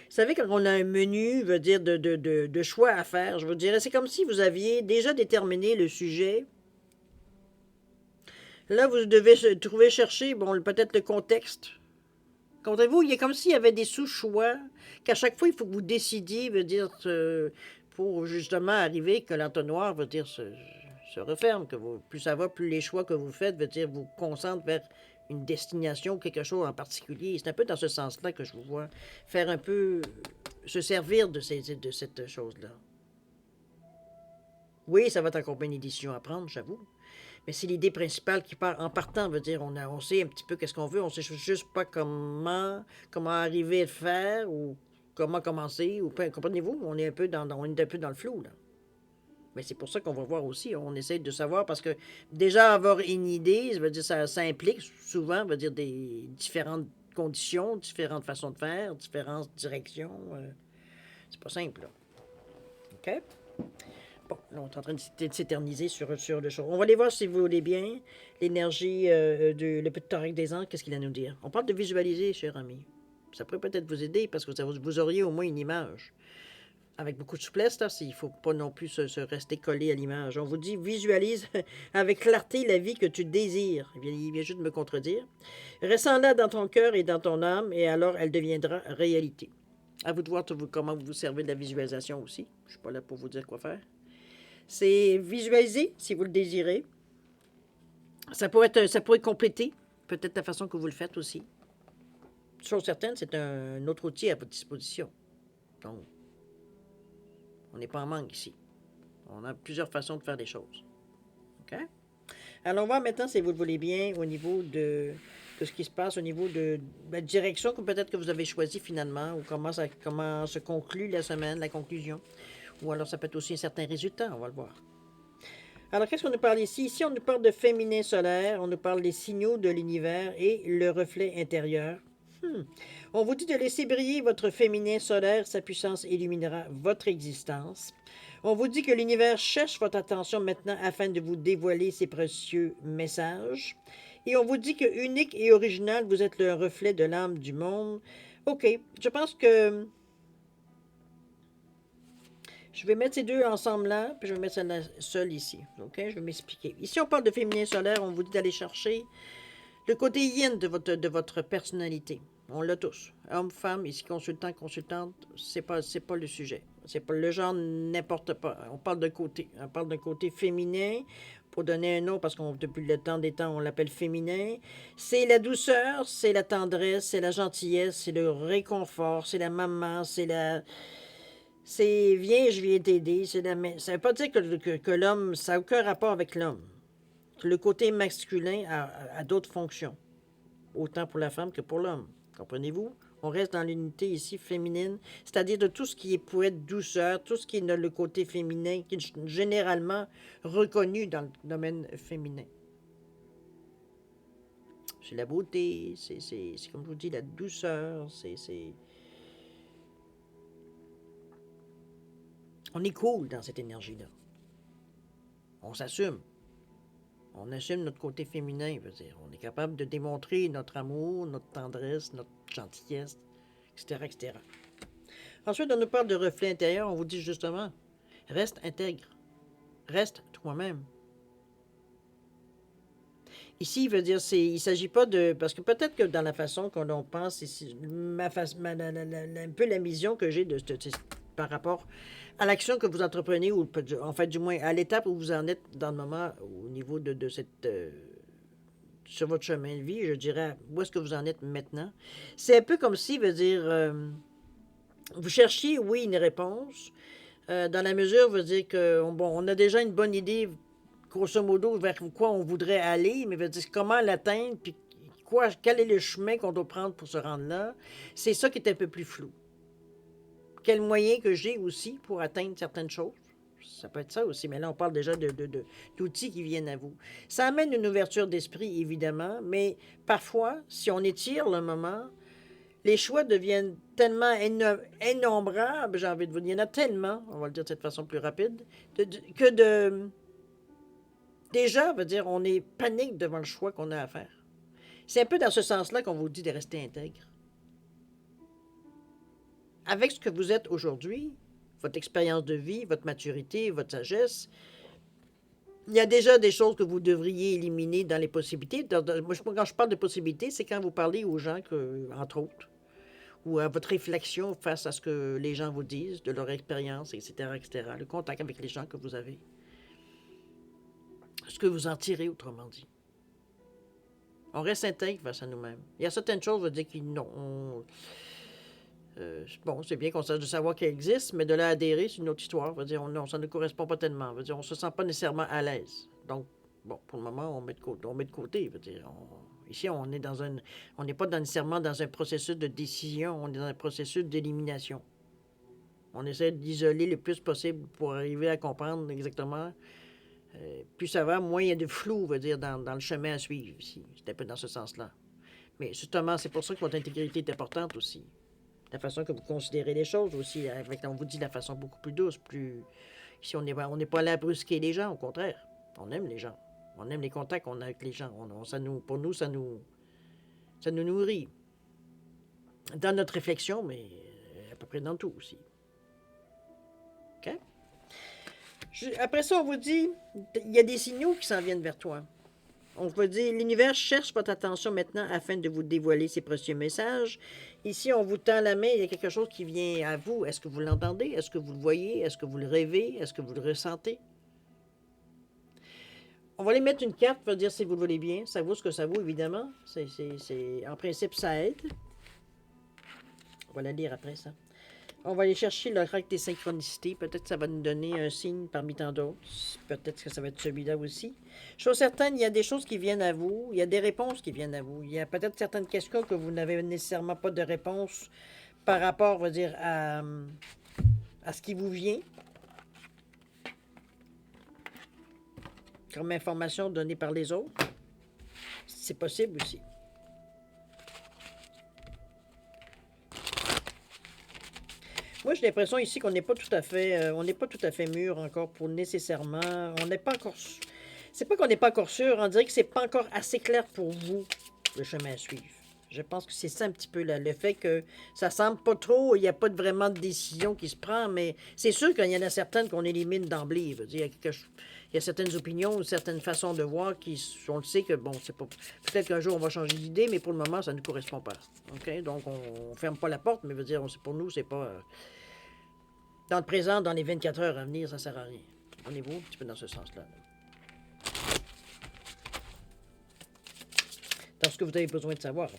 savez, quand on a un menu, veut dire de choix à faire, je vous dirais, c'est comme si vous aviez déjà déterminé le sujet. Là, vous devez trouver, chercher, bon, peut-être le contexte. Comprenez-vous, il est comme s'il y avait des sous-choix, qu'à chaque fois, il faut que vous décidiez, veut dire, pour justement arriver que l'entonnoir, veut dire, se referme, que plus ça va, plus les choix que vous faites, veut dire, vous concentrent vers une destination, quelque chose en particulier. C'est un peu dans ce sens-là que je vous vois faire un peu, se servir de cette chose-là. Oui, ça va être encore une édition à prendre, j'avoue. Mais c'est l'idée principale qui part en partant, veut dire, on sait un petit peu qu'est-ce qu'on veut, on sait juste pas comment arriver à le faire, ou comment commencer, ou comprenez-vous, on est un peu on est un peu dans le flou, là. Mais c'est pour ça qu'on va voir aussi, on essaie de savoir, parce que déjà avoir une idée, ça veut dire, ça implique souvent, veut dire, des différentes conditions, différentes façons de faire, différentes directions. C'est pas simple, là. OK? Bon, là, on est en train de s'éterniser sur le show. On va aller voir, si vous voulez bien, l'énergie le petit torrent des anges, qu'est-ce qu'il a à nous dire. On parle de visualiser, cher ami. Ça pourrait peut-être vous aider, parce que vous auriez au moins une image. Avec beaucoup de souplesse, là, il ne faut pas non plus se rester collé à l'image. On vous dit, visualise avec clarté la vie que tu désires. Il vient juste de me contredire. Ressens-la dans ton cœur et dans ton âme, et alors elle deviendra réalité. À vous de voir comment vous servez de la visualisation aussi. Je ne suis pas là pour vous dire quoi faire. C'est visualiser, si vous le désirez. Ça pourrait compléter peut-être la façon que vous le faites aussi. Chose certaine, c'est un autre outil à votre disposition. Donc, on n'est pas en manque ici. On a plusieurs façons de faire les choses. OK? Alors, on va maintenant, si vous le voulez bien, au niveau de ce qui se passe, au niveau de la direction que peut-être que vous avez choisi finalement, ou comment se conclut la semaine, la conclusion. Ou alors, ça peut être aussi un certain résultat, on va le voir. Alors, qu'est-ce qu'on nous parle ici? Ici, on nous parle de féminin solaire, on nous parle des signaux de l'univers et le reflet intérieur. On vous dit de laisser briller votre féminin solaire, sa puissance illuminera votre existence. On vous dit que l'univers cherche votre attention maintenant afin de vous dévoiler ses précieux messages. Et on vous dit que unique et original, vous êtes le reflet de l'âme du monde. OK, je pense que je vais mettre ces deux ensemble là, puis je vais mettre celle-là seule ici. OK? Je vais m'expliquer. Ici, on parle de féminin solaire. On vous dit d'aller chercher le côté yin de votre personnalité. On l'a tous. Homme, femme, ici, consultant, consultante, c'est pas le sujet. C'est pas le genre, n'importe pas. On parle de côté. On parle d'un côté féminin, pour donner un nom, parce qu'on depuis le temps des temps, on l'appelle féminin. C'est la douceur, c'est la tendresse, c'est la gentillesse, c'est le réconfort, c'est la maman, c'est la... C'est viens, je viens t'aider. Ça ne veut pas dire que l'homme, ça n'a aucun rapport avec l'homme. Le côté masculin a d'autres fonctions, autant pour la femme que pour l'homme. Comprenez-vous? On reste dans l'unité ici féminine, c'est-à-dire de tout ce qui est pour être douceur, tout ce qui est le côté féminin, qui est généralement reconnu dans le domaine féminin. C'est la beauté, c'est comme je vous dis, la douceur, On est cool dans cette énergie-là. On s'assume. On assume notre côté féminin, veut dire. On est capable de démontrer notre amour, notre tendresse, notre gentillesse, etc., etc. Ensuite, on nous parle de reflet intérieur. On vous dit justement, reste intègre. Reste toi-même. Ici, veut dire, il ne s'agit pas de... Parce que peut-être que dans la façon qu'on pense, ici, un peu la vision que j'ai par rapport à l'action que vous entreprenez, ou en fait, du moins, à l'étape où vous en êtes dans le moment, au niveau de cette sur votre chemin de vie, je dirais, où est-ce que vous en êtes maintenant. C'est un peu comme si, veut dire, vous cherchiez, oui, une réponse, dans la mesure, veut dire que, bon, on a déjà une bonne idée, grosso modo, vers quoi on voudrait aller, mais veut dire comment l'atteindre, puis quel est le chemin qu'on doit prendre pour se rendre là. C'est ça qui est un peu plus flou. Quel moyen que j'ai aussi pour atteindre certaines choses. Ça peut être ça aussi, mais là, on parle déjà d'outils qui viennent à vous. Ça amène une ouverture d'esprit, évidemment, mais parfois, si on étire le moment, les choix deviennent tellement innombrables, j'ai envie de vous dire, il y en a tellement, on va le dire de cette façon plus rapide, que de... Déjà, veut dire, on est panique devant le choix qu'on a à faire. C'est un peu dans ce sens-là qu'on vous dit de rester intègre. Avec ce que vous êtes aujourd'hui, votre expérience de vie, votre maturité, votre sagesse, il y a déjà des choses que vous devriez éliminer dans les possibilités. Quand je parle de possibilités, c'est quand vous parlez aux gens, entre autres, ou à votre réflexion face à ce que les gens vous disent, de leur expérience, etc., etc., le contact avec les gens que vous avez. Ce que vous en tirez, autrement dit. On reste intègre face à nous-mêmes. Il y a certaines choses, on va dire qu'ils non. Bon, c'est bien qu'on sache de savoir qu'elles existent, mais de là adhérer, c'est une autre histoire. On va dire, non, ça ne correspond pas tellement. On va dire, on se sent pas nécessairement à l'aise. Donc, bon, pour le moment, on met de côté. On va dire, ici, on est on n'est pas nécessairement dans un processus de décision, on est dans un processus d'élimination. On essaie d'isoler le plus possible pour arriver à comprendre exactement. Plus ça va, moins il y a de flou, on va dire, dans le chemin à suivre ici. C'est un peu dans ce sens-là. Mais justement, c'est pour ça que votre intégrité est importante aussi. La façon que vous considérez les choses aussi, on vous dit de la façon beaucoup plus douce, plus... Ici, on n'est pas là à brusquer les gens, au contraire. On aime les gens. On aime les contacts qu'on a avec les gens. Pour nous, ça nous nourrit. Dans notre réflexion, mais à peu près dans tout aussi. OK? Après ça, on vous dit, il y a des signaux qui s'en viennent vers toi. On vous dit, l'univers cherche votre attention maintenant afin de vous dévoiler ses précieux messages. Ici, on vous tend la main, il y a quelque chose qui vient à vous. Est-ce que vous l'entendez? Est-ce que vous le voyez? Est-ce que vous le rêvez? Est-ce que vous le ressentez? On va aller mettre une carte pour dire si vous le voulez bien. Ça vaut ce que ça vaut, évidemment. En principe, ça aide. On va la lire après ça. On va aller chercher l'oracle des synchronicités. Peut-être que ça va nous donner un signe parmi tant d'autres. Peut-être que ça va être celui-là aussi. Chose certaine, il y a des choses qui viennent à vous. Il y a des réponses qui viennent à vous. Il y a peut-être certaines questions que vous n'avez nécessairement pas de réponse par rapport, on va dire, à ce qui vous vient. Comme information donnée par les autres. C'est possible aussi. Moi, j'ai l'impression ici qu'on n'est pas tout à fait, on n'est pas tout à fait mûr encore pour nécessairement. On n'est pas encore. C'est pas qu'on n'est pas encore sûr. On dirait que c'est pas encore assez clair pour vous le chemin à suivre. Je pense que c'est ça un petit peu là, le fait que ça semble pas trop, il n'y a pas vraiment de décision qui se prend, mais c'est sûr qu'il y en a certaines qu'on élimine d'emblée. Il y a certaines opinions, certaines façons de voir qui, on le sait que bon, c'est pas. Peut-être qu'un jour on va changer d'idée, mais pour le moment ça ne correspond pas. Ok, donc on ferme pas la porte, mais veut dire, pour nous c'est pas. Dans le présent, dans les 24 heures à venir, ça sert à rien. On est vous un petit peu dans ce sens-là. Dans ce que vous avez besoin de savoir.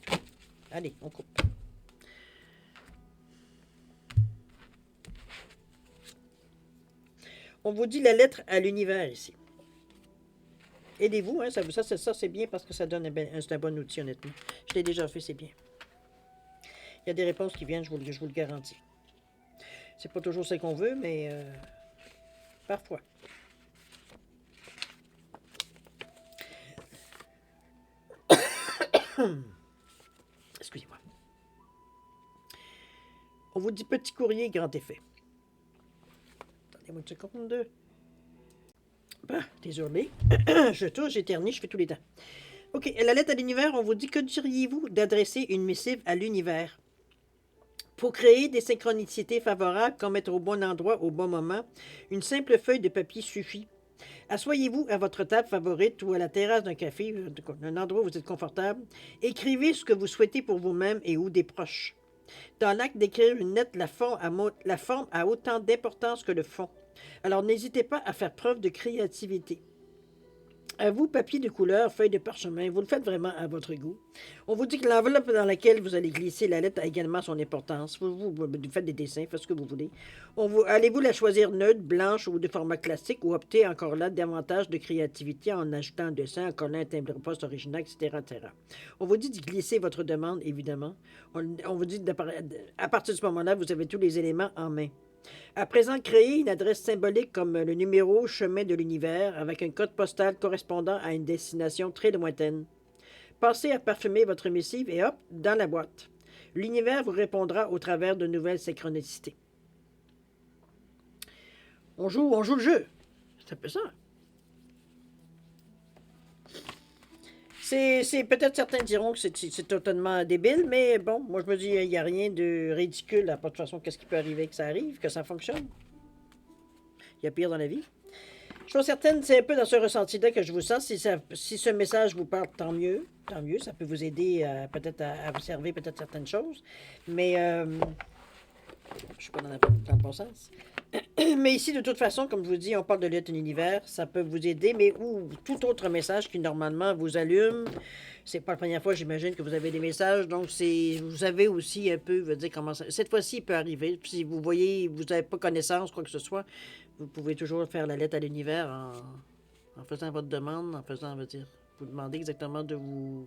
Allez, on coupe. On vous dit la lettre à l'univers ici. Aidez-vous, hein, ça c'est bien parce que ça donne c'est un bon outil, honnêtement. Je l'ai déjà fait, c'est bien. Il y a des réponses qui viennent, je vous le garantis. C'est pas toujours ce qu'on veut, mais parfois. Excusez-moi. On vous dit petit courrier, grand effet. Attendez-moi une seconde. Bah, désolé. Je touche, j'éternue, je fais tous les temps. OK, la lettre à l'univers, on vous dit que diriez-vous d'adresser une missive à l'univers? Pour créer des synchronicités favorables, comme être au bon endroit au bon moment, une simple feuille de papier suffit. Asseyez-vous à votre table favorite ou à la terrasse d'un café, un endroit où vous êtes confortable. Écrivez ce que vous souhaitez pour vous-même et ou des proches. Dans l'acte d'écrire une lettre, la forme a autant d'importance que le fond. Alors n'hésitez pas à faire preuve de créativité. À vous, papier de couleur, feuille de parchemin, vous le faites vraiment à votre goût. On vous dit que l'enveloppe dans laquelle vous allez glisser la lettre a également son importance. Vous faites des dessins, faites ce que vous voulez. Allez-vous la choisir neutre, blanche ou de format classique ou opter encore là davantage de créativité en ajoutant un dessin, en collant un timbre-poste original, etc., etc. On vous dit de glisser votre demande, évidemment. On vous dit à partir de ce moment-là, vous avez tous les éléments en main. À présent, créez une adresse symbolique comme le numéro chemin de l'univers avec un code postal correspondant à une destination très lointaine. Passez à parfumer votre missive et hop, dans la boîte. L'univers vous répondra au travers de nouvelles synchronicités. On joue le jeu. C'est un peu ça. C'est peut-être certains diront que c'est totalement débile, mais bon, moi je me dis, il n'y a rien de ridicule. De toute façon, qu'est-ce qui peut arriver que ça arrive, que ça fonctionne? Il y a pire dans la vie. Je suis certaine, c'est un peu dans ce ressenti-là que je vous sens. Si ce message vous parle, tant mieux. Tant mieux. Ça peut vous aider peut-être à observer peut-être certaines choses. Mais je ne suis pas dans le bon sens. Mais ici, de toute façon, comme je vous dis, on parle de l'être univers. Ça peut vous aider, mais ou tout autre message qui normalement vous allume. C'est pas la première fois, j'imagine, que vous avez des messages. Donc, vous avez aussi un peu, dire comment ça. Cette fois-ci, il peut arriver. Si vous voyez, vous n'avez pas connaissance, quoi que ce soit, vous pouvez toujours faire la lettre à l'univers en faisant votre demande, en faisant, vous demandez exactement de vous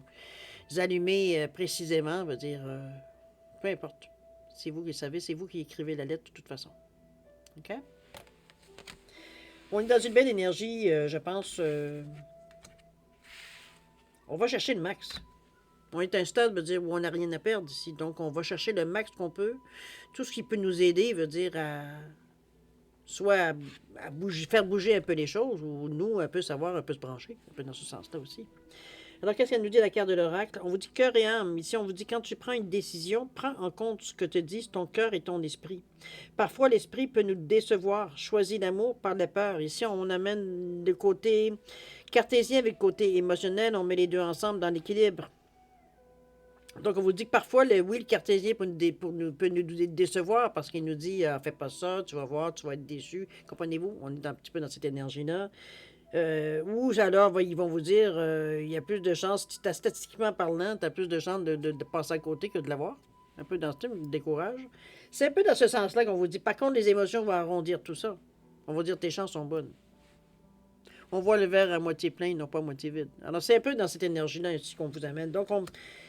allumer précisément, peu importe. C'est vous qui le savez, c'est vous qui écrivez la lettre de toute façon. OK? On est dans une belle énergie, je pense. On va chercher le max. On est à un stade, où on n'a rien à perdre ici. Donc, on va chercher le max qu'on peut. Tout ce qui peut nous aider, soit à faire bouger un peu les choses, ou nous, un peu savoir, un peu se brancher, un peu dans ce sens-là aussi. Alors, qu'est-ce qu'elle nous dit la carte de l'oracle? On vous dit cœur et âme. Ici, on vous dit quand tu prends une décision, prends en compte ce que te disent ton cœur et ton esprit. Parfois, l'esprit peut nous décevoir. Choisis l'amour par la peur. Ici, on amène le côté cartésien avec le côté émotionnel. On met les deux ensemble dans l'équilibre. Donc, on vous dit que parfois, le cartésien peut nous décevoir parce qu'il nous dit fais pas ça, tu vas voir, tu vas être déçu. Comprenez-vous? On est un petit peu dans cette énergie-là. Ou alors, ils vont vous dire il y a plus de chances, statistiquement parlant, tu as plus de chances de passer à côté que de l'avoir. Un peu dans ce thème, décourage. C'est un peu dans ce sens-là qu'on vous dit. Par contre, les émotions vont arrondir tout ça. On va dire tes chances sont bonnes. On voit le verre à moitié plein, non pas à moitié vide. Alors, c'est un peu dans cette énergie-là ici qu'on vous amène. Donc,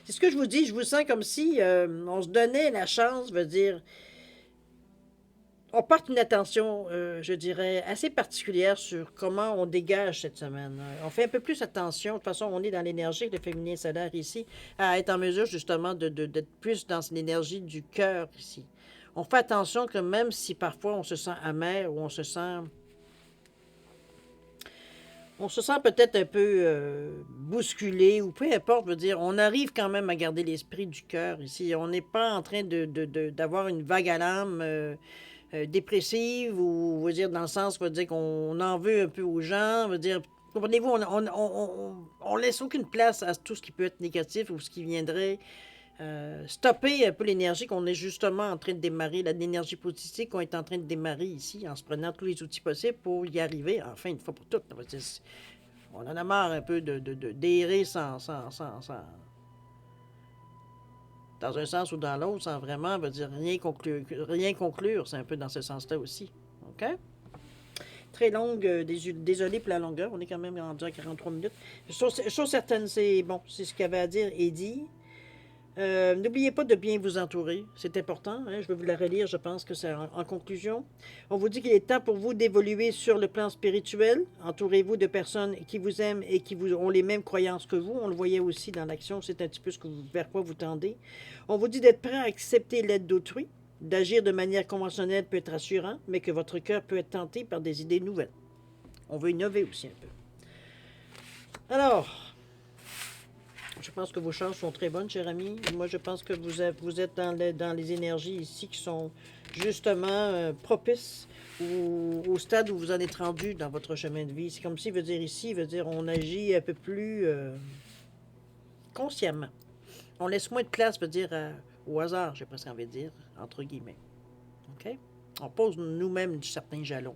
c'est ce que je vous dis. Je vous sens comme si on se donnait la chance, on porte une attention, je dirais, assez particulière sur comment on dégage cette semaine. On fait un peu plus attention. De toute façon, on est dans l'énergie, le féminin solaire ici, à être en mesure justement d'être plus dans l'énergie du cœur ici. On fait attention que même si parfois on se sent amer ou on se sent peut-être un peu bousculé ou peu importe, on arrive quand même à garder l'esprit du cœur ici. On n'est pas en train d'avoir une vague à l'âme dépressive ou dans le sens, qu'on en veut un peu aux gens, comprenez-vous, on laisse aucune place à tout ce qui peut être négatif ou ce qui viendrait stopper un peu l'énergie qu'on est justement en train de démarrer, l'énergie positive qu'on est en train de démarrer ici, en se prenant tous les outils possibles pour y arriver, enfin, une fois pour toutes. On en a marre un peu d'errer dans un sens ou dans l'autre, sans vraiment rien conclure. C'est un peu dans ce sens-là aussi. OK? Très longue, désolé pour la longueur, on est quand même rendu à 43 minutes. Chose certaine, c'est ce qu'il y avait à dire et dit. N'oubliez pas de bien vous entourer, c'est important. Je vais vous la relire, je pense que c'est en conclusion. On vous dit qu'il est temps pour vous d'évoluer sur le plan spirituel. Entourez-vous de personnes qui vous aiment et qui ont les mêmes croyances que vous. On le voyait aussi dans l'action, c'est un petit peu vers quoi vous tendez. On vous dit d'être prêt à accepter l'aide d'autrui. D'agir de manière conventionnelle peut être rassurant, mais que votre cœur peut être tenté par des idées nouvelles. On veut innover aussi un peu. Alors, je pense que vos chances sont très bonnes, cher ami. Moi, je pense que vous êtes dans les énergies ici qui sont justement propices au stade où vous en êtes rendu dans votre chemin de vie. C'est comme si, on agit un peu plus consciemment. On laisse moins de place, au hasard, j'ai presque envie de dire, entre guillemets. OK? On pose nous-mêmes certains jalons.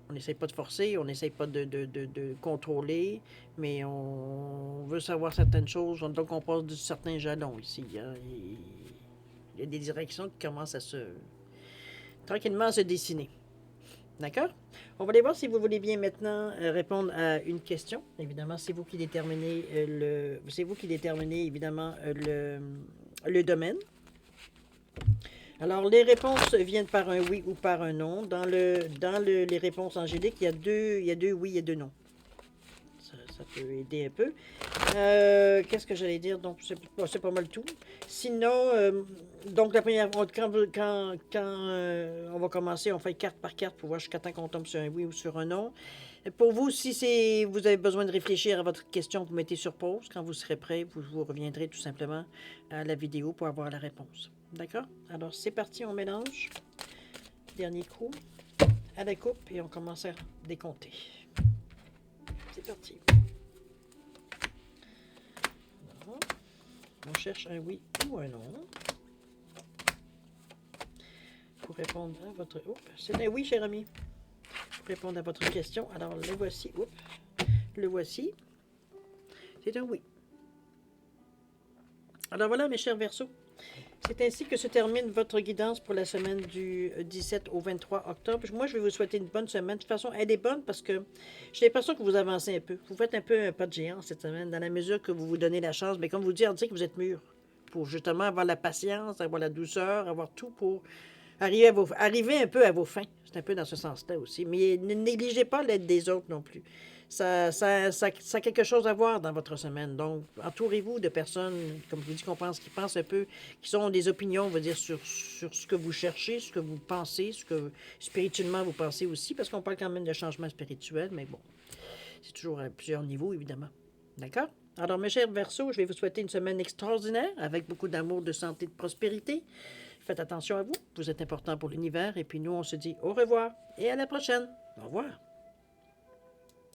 On n'essaye pas de forcer, on n'essaye pas de contrôler, mais on veut savoir certaines choses, donc on passe de certains jalons ici. Hein. Il y a des directions qui commencent tranquillement à se dessiner. D'accord? On va aller voir si vous voulez bien maintenant répondre à une question. Évidemment, c'est vous qui déterminez évidemment le domaine. Alors, les réponses viennent par un oui ou par un non. Dans les réponses angéliques, il y a deux oui et deux non. Ça peut aider un peu. Qu'est-ce que j'allais dire? Donc, c'est pas mal tout. Sinon, donc la première fois, quand on va commencer, on fait carte par carte pour voir jusqu'à temps qu'on tombe sur un oui ou sur un non. Pour vous, si vous avez besoin de réfléchir à votre question, vous mettez sur pause. Quand vous serez prêt, vous reviendrez tout simplement à la vidéo pour avoir la réponse. D'accord? Alors, c'est parti, on mélange. Dernier coup à la coupe et on commence à décompter. C'est parti. Alors, on cherche un oui ou un non. Pour répondre à votre... Oh, c'est un oui, cher ami. Pour répondre à votre question, alors le voici. Oups, le voici. C'est un oui. Alors voilà, mes chers Verseaux. C'est ainsi que se termine votre guidance pour la semaine du 17 au 23 octobre. Moi, je vais vous souhaiter une bonne semaine. De toute façon, elle est bonne parce que j'ai l'impression que vous avancez un peu. Vous faites un peu un pas de géant cette semaine, dans la mesure que vous vous donnez la chance. Mais comme vous dites, on dit que vous êtes mûr pour justement avoir la patience, avoir la douceur, avoir tout pour arriver un peu à vos fins. C'est un peu dans ce sens-là aussi. Mais ne négligez pas l'aide des autres non plus. Ça a quelque chose à voir dans votre semaine. Donc, entourez-vous de personnes, comme je vous dis, qui pensent un peu, qui ont des opinions, on va dire, sur ce que vous cherchez, ce que vous pensez, ce que spirituellement vous pensez aussi, parce qu'on parle quand même de changement spirituel, mais bon, c'est toujours à plusieurs niveaux, évidemment. D'accord? Alors, mes chers Verseaux, je vais vous souhaiter une semaine extraordinaire, avec beaucoup d'amour, de santé, de prospérité. Faites attention à vous, vous êtes important pour l'univers, et puis nous, on se dit au revoir et à la prochaine. Au revoir.